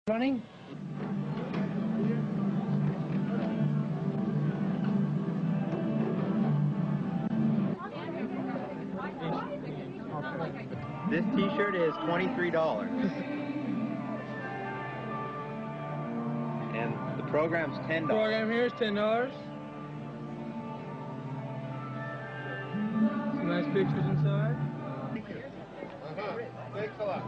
Running? This t-shirt is $23. And the program's $10. Program here is $10. Some nice pictures inside. Thanks a lot.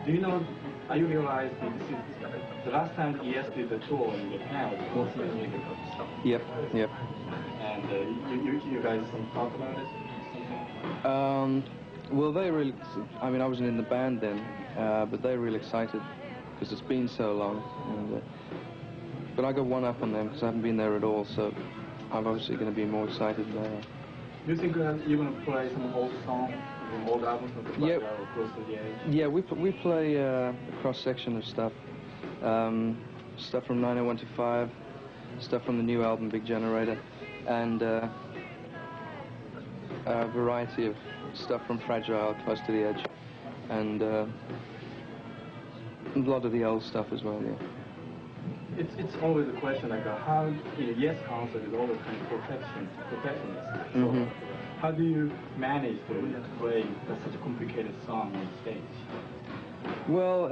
Do you know, you realize this is the last time ES did the tour in Japan was mostly musical stuff? Yep. And you guys talk about it? Well, they really, I mean, I wasn't in the band then, but they're really excited because it's been so long. And, but I got one up on them because I haven't been there at all, so I'm obviously going to be more excited there. Do you think you're going to play some old songs? Old albums of the yeah, close to the age? Yeah, we play a cross-section of stuff. Stuff from 90125, stuff from the new album, Big Generator, and a variety of stuff from Fragile, Close to the Edge, and a lot of the old stuff as well, yeah. It's always a question like how Yes concert is always kind of perfectionist. So how do you manage to play such a complicated song on stage? Well,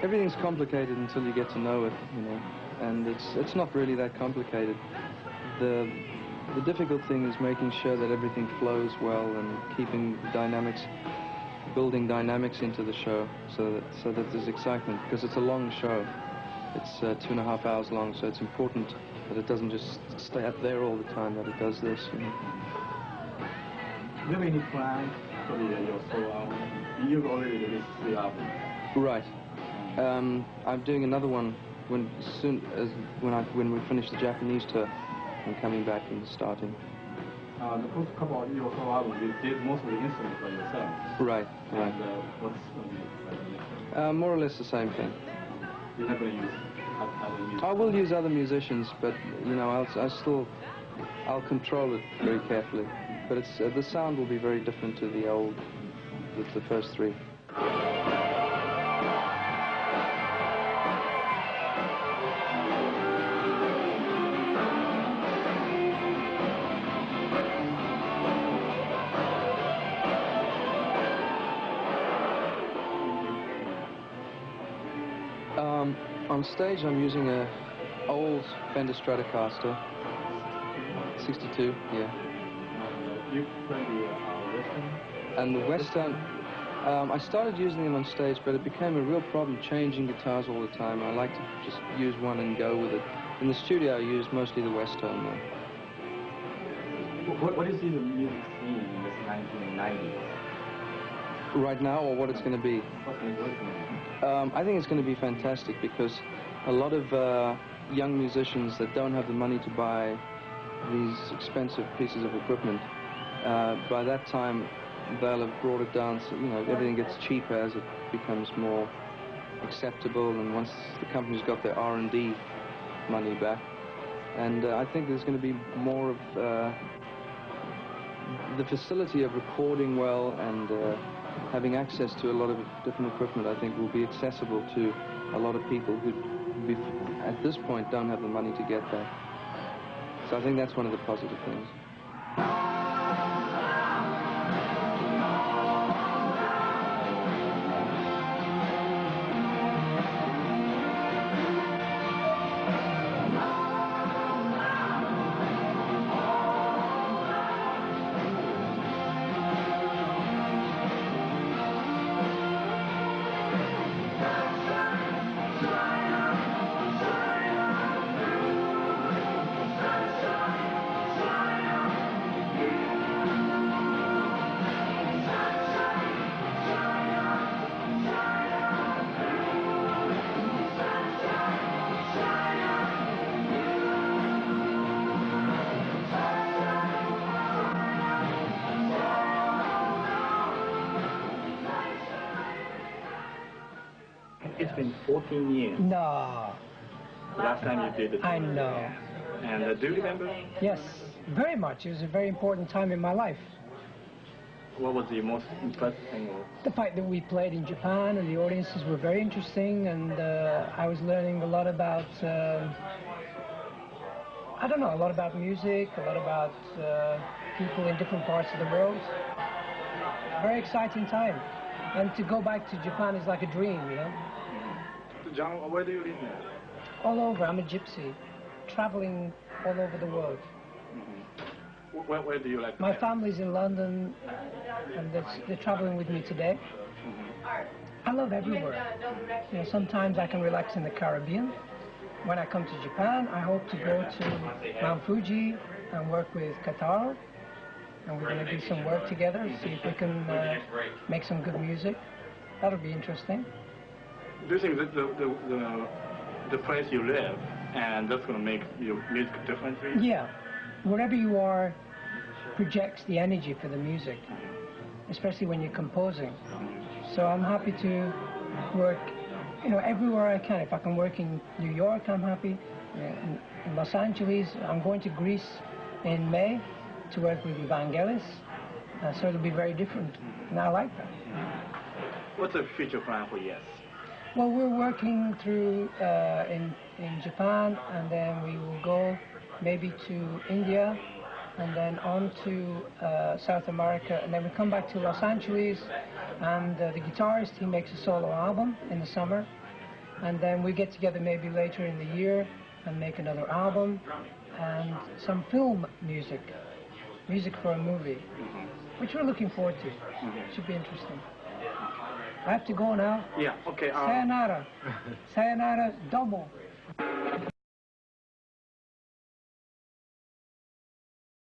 everything's complicated until you get to know it, you know, and it's not really that complicated. The difficult thing is making sure that everything flows well and keeping dynamics, building dynamics into the show so that there's excitement, because it's a long show. It's 2.5 hours long, so it's important that it doesn't just stay up there all the time, that it does this, you know. Do you have any plans for your solo album? You've already released 3 albums. Right. I'm doing another one when we finish the Japanese tour. I'm coming back and starting. The first couple of your solo albums, you did most of the instruments by yourself. Right. And what's more or less the same thing. You're not going to use other musicians? I will use other musicians, but you know, I'll control it very carefully. But it's the sound will be very different to the first 3. On stage, I'm using a old Fender Stratocaster, 62, yeah. You play the Western? And the Western, I started using them on stage, but it became a real problem changing guitars all the time. I like to just use one and go with it. In the studio, I use mostly the Western though. What do you see the music scene in this 1990s? Right now, or what it's going to be? What's going to be? I think it's going to be fantastic because a lot of young musicians that don't have the money to buy these expensive pieces of equipment, by that time they'll have brought it down, so, you know, everything gets cheaper as it becomes more acceptable, and once the company's got their R&D money back. And I think there's going to be more of the facility of recording well and having access to a lot of different equipment, I think, will be accessible to a lot of people who, at this point, don't have the money to get that. So I think that's one of the positive things. It's been 14 years. No. The last time you did it. I know. And do you remember? Yes, very much. It was a very important time in my life. What was the most impressive thing? The fact that we played in Japan and the audiences were very interesting, and I was learning a lot about, I don't know, a lot about music, a lot about people in different parts of the world. Very exciting time. And to go back to Japan is like a dream, you know. John, where do you live now? All over. I'm a gypsy, traveling all over the world. Mm-hmm. Where do you like to My go? family's in London, and they're traveling with me today. Mm-hmm. I love everywhere. You know, sometimes I can relax in the Caribbean. When I come to Japan, I hope to go to Mount Fuji and work with Qatar. And we're going to do some work together, see if we can make some good music. That'll be interesting. Do you think that the place you live, and that's going to make your music different for you? Yeah. Wherever you are projects the energy for the music, especially when you're composing. So I'm happy to work, you know, everywhere I can. If I can work in New York, I'm happy. In Los Angeles, I'm going to Greece in May to work with Evangelis, so it'll be very different, and I like that. What's the future plan for Yes? Well, we're working through in Japan, and then we will go maybe to India, and then on to South America, and then we come back to Los Angeles, and the guitarist, he makes a solo album in the summer, and then we get together maybe later in the year and make another album, and some film music for a movie, which we're looking forward to. Should be interesting. I have to go now. Yeah, okay. Sayonara. Sayonara, domo.